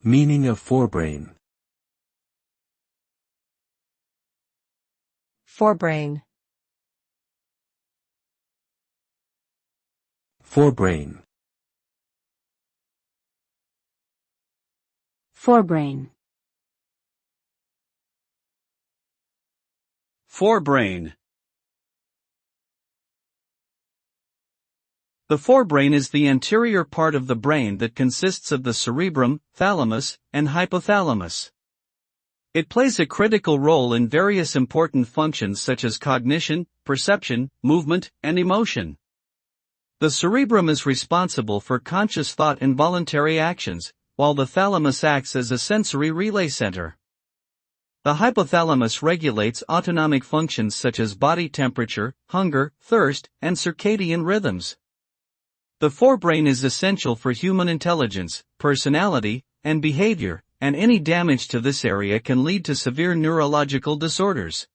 Meaning of forebrain. Forebrain. Forebrain. Forebrain. Forebrain. The forebrain is the anterior part of the brain that consists of the cerebrum, thalamus, and hypothalamus. It plays a critical role in various important functions such as cognition, perception, movement, and emotion. The cerebrum is responsible for conscious thought and voluntary actions, while the thalamus acts as a sensory relay center. The hypothalamus regulates autonomic functions such as body temperature, hunger, thirst, and circadian rhythms. The forebrain is essential for human intelligence, personality, and behavior, and any damage to this area can lead to severe neurological disorders.